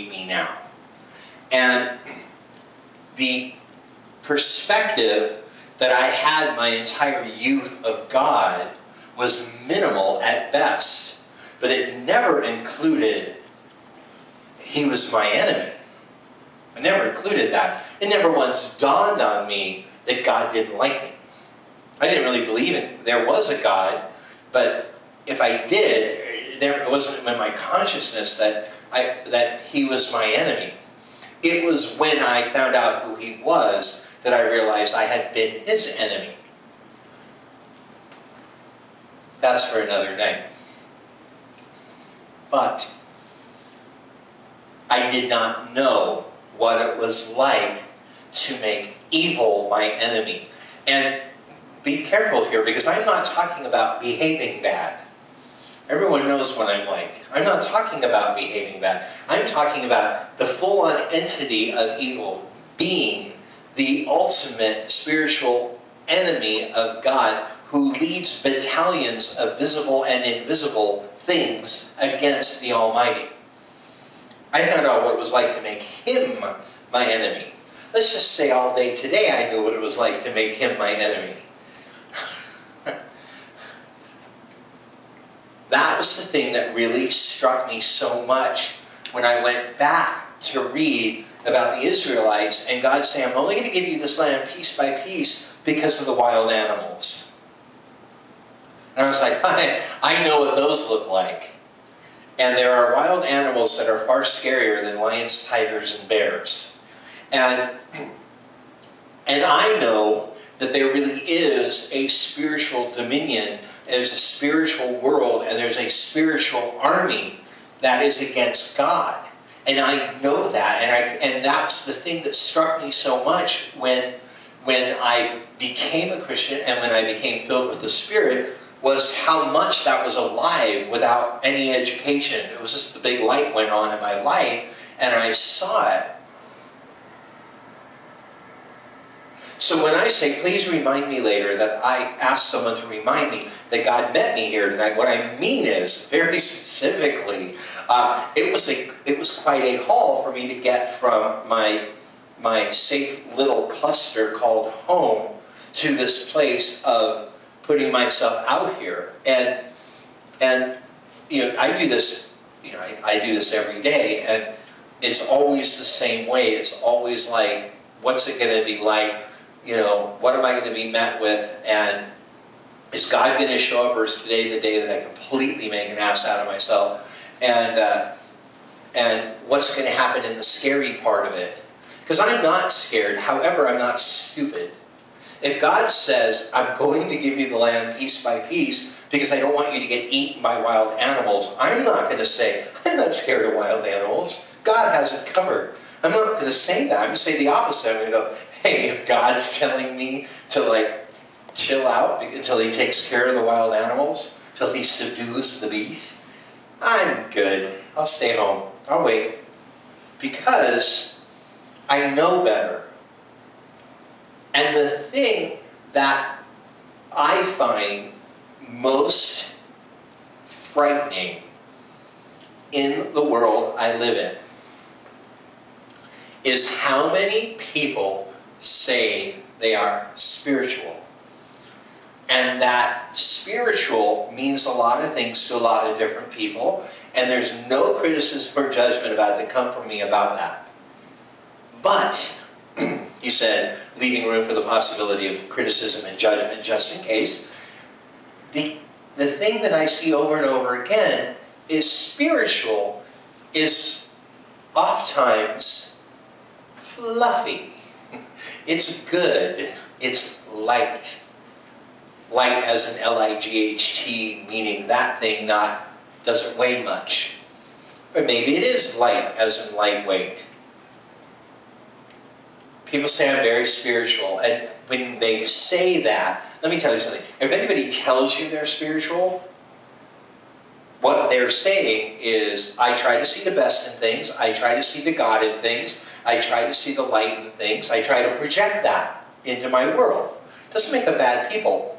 me now. And the perspective that I had my entire youth of God was minimal at best, but it never included he was my enemy. I never included that. It never once dawned on me that God didn't like me. I didn't really believe there was a God, but if I did, it wasn't in my consciousness that he was my enemy. It was when I found out who he was that I realized I had been his enemy. That's for another day. But I did not know what it was like to make evil my enemy. And be careful here, because I'm not talking about behaving bad. Everyone knows what I'm like. I'm not talking about behaving bad. I'm talking about the full-on entity of evil being the ultimate spiritual enemy of God, who leads battalions of visible and invisible things against the Almighty. I found out what it was like to make him my enemy. Let's just say all day today I knew what it was like to make him my enemy. That was the thing that really struck me so much when I went back to read about the Israelites, and God saying, I'm only going to give you this land piece by piece because of the wild animals. And I was like, I know what those look like. And there are wild animals that are far scarier than lions, tigers, and bears. And I know that there really is a spiritual dominion, there's a spiritual world, and there's a spiritual army that is against God. And I know that, and that's the thing that struck me so much when I became a Christian and when I became filled with the Spirit, was how much that was alive without any education. It was just the big light went on in my life, and I saw it. So when I say, please remind me later, that I asked someone to remind me that God met me here tonight, what I mean is, very specifically, it was quite a haul for me to get from my safe little cluster called home to this place of putting myself out here. And you know, I do this, you know, I do this every day, and it's always the same way. It's always like, what's it going to be like? You know, what am I going to be met with? And is God going to show up, or is today the day that I completely make an ass out of myself? And what's going to happen in the scary part of it? Because I'm not scared. However, I'm not stupid. If God says, I'm going to give you the land piece by piece because I don't want you to get eaten by wild animals, I'm not going to say, I'm not scared of wild animals. God has it covered. I'm not going to say that. I'm going to say the opposite. I'm going to go, hey, if God's telling me to like chill out until he takes care of the wild animals, till he subdues the beast, I'm good. I'll stay home. I'll wait. Because I know better. And the thing that I find most frightening in the world I live in is how many people say they are spiritual. And that spiritual means a lot of things to a lot of different people, and there's no criticism or judgment about to come from me about that. But, he said, leaving room for the possibility of criticism and judgment just in case, the thing that I see over and over again is spiritual is oftentimes fluffy. It's good. It's light. Light as an L-I-G-H-T, meaning that thing doesn't weigh much. But maybe it is light as in lightweight. People say I'm very spiritual, and when they say that, let me tell you something. If anybody tells you they're spiritual, what they're saying is, I try to see the best in things, I try to see the God in things, I try to see the light in things, I try to project that into my world. Doesn't make them bad people.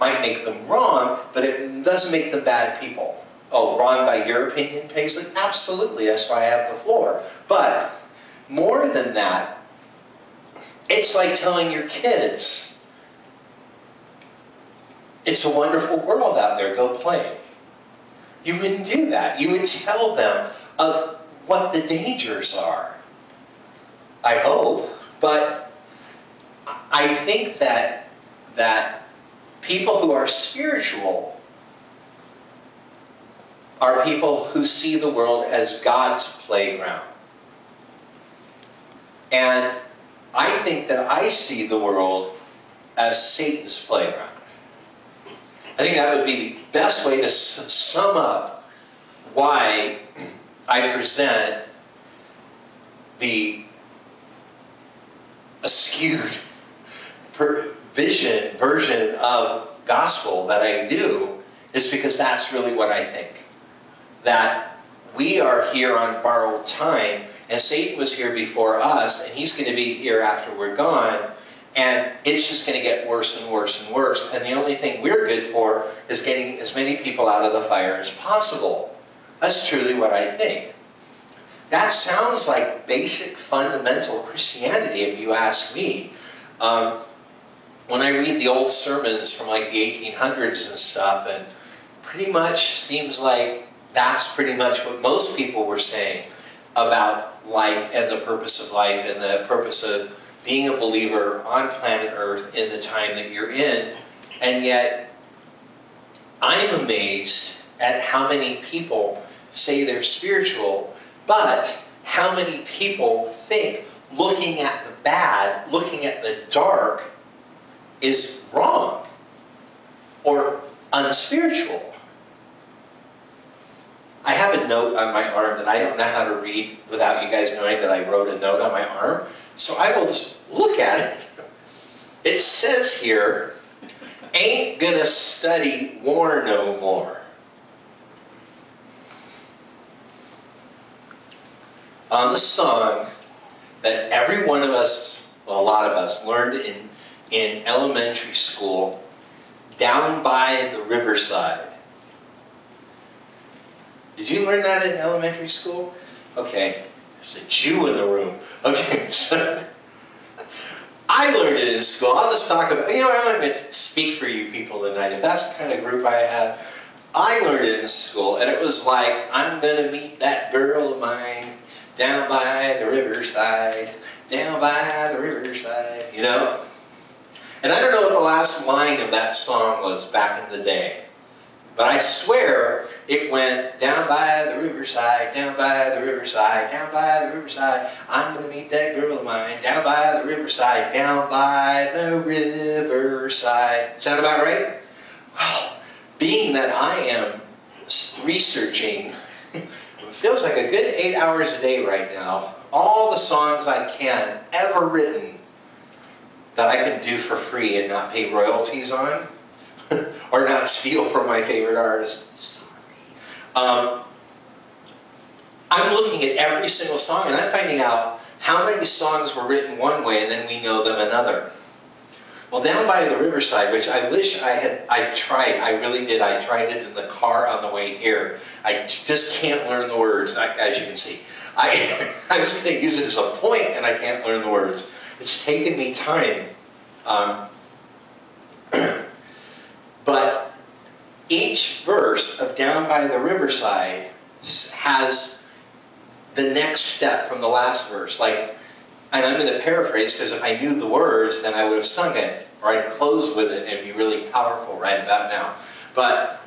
Might make them wrong, but it doesn't make them bad people. Oh, wrong by your opinion, Paisley? Absolutely, that's why I have the floor. But more than that, it's like telling your kids, it's a wonderful world out there, go play. You wouldn't do that. You would tell them of what the dangers are. I hope, but I think that people who are spiritual are people who see the world as God's playground. And I think that I see the world as Satan's playground. I think that would be the best way to sum up why I present the askewed version of gospel that I do, is because that's really what I think. That we are here on borrowed time, and Satan was here before us, and he's going to be here after we're gone, and it's just going to get worse and worse and worse, and the only thing we're good for is getting as many people out of the fire as possible. That's truly what I think. That sounds like basic fundamental Christianity, if you ask me. When I read the old sermons from like the 1800s and stuff, and pretty much seems like that's pretty much what most people were saying about life and the purpose of life and the purpose of being a believer on planet Earth in the time that you're in. And yet, I'm amazed at how many people say they're spiritual, but how many people think looking at the bad, looking at the dark, is wrong or unspiritual. I have a note on my arm that I don't know how to read without you guys knowing that I wrote a note on my arm, so I will just look at it. It says here, ain't gonna study war no more. On the song that every one of us, well, a lot of us, learned in elementary school, Down by the Riverside. Did you learn that in elementary school? Okay, there's a Jew in the room. Okay, so I learned it in school. I'll just talk about, I'm not going to speak for you people tonight. If that's the kind of group I have, I learned it in school, and it was like, I'm going to meet that girl of mine down by the riverside, down by the riverside, And I don't know what the last line of that song was back in the day, but I swear it went down by the riverside, down by the riverside, down by the riverside. I'm going to meet that girl of mine down by the riverside, down by the riverside. Sound about right? Well, being that I am researching, it feels like a good 8 hours a day right now, all the songs I can ever written that I can do for free and not pay royalties on, or not steal from my favorite artist. Sorry. I'm looking at every single song, and I'm finding out how many songs were written one way and then we know them another. Well, Down by the Riverside, which I wish I tried, I really did. I tried it in the car on the way here. I just can't learn the words, as you can see. I was going to use it as a point, and I can't learn the words. It's taken me time. But each verse of Down by the Riverside has the next step from the last verse. Like, and I'm going to paraphrase, because if I knew the words, then I would have sung it, or I'd close with it and be really powerful right about now. But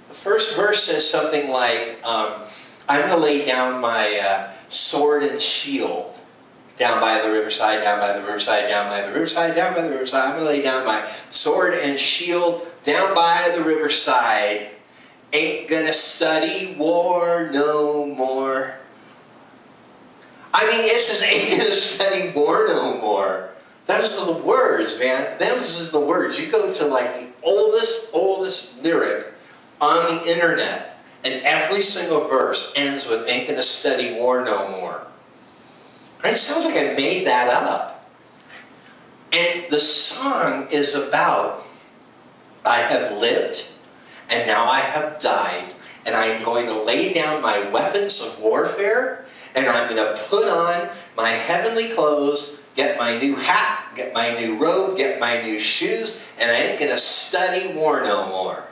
the first verse says something like, I'm going to lay down my sword and shield down by the riverside, down by the riverside, down by the riverside, down by the riverside. I'm going to lay down my sword and shield down by the riverside. Ain't going to study war no more. I mean, it says, ain't going to study war no more. Those are the words, man. Those is the words. You go to like the oldest lyric on the internet, and every single verse ends with, ain't going to study war no more. It sounds like I made that up. And the song is about, I have lived, and now I have died, and I'm going to lay down my weapons of warfare, and I'm going to put on my heavenly clothes, get my new hat, get my new robe, get my new shoes, and I ain't going to study war no more.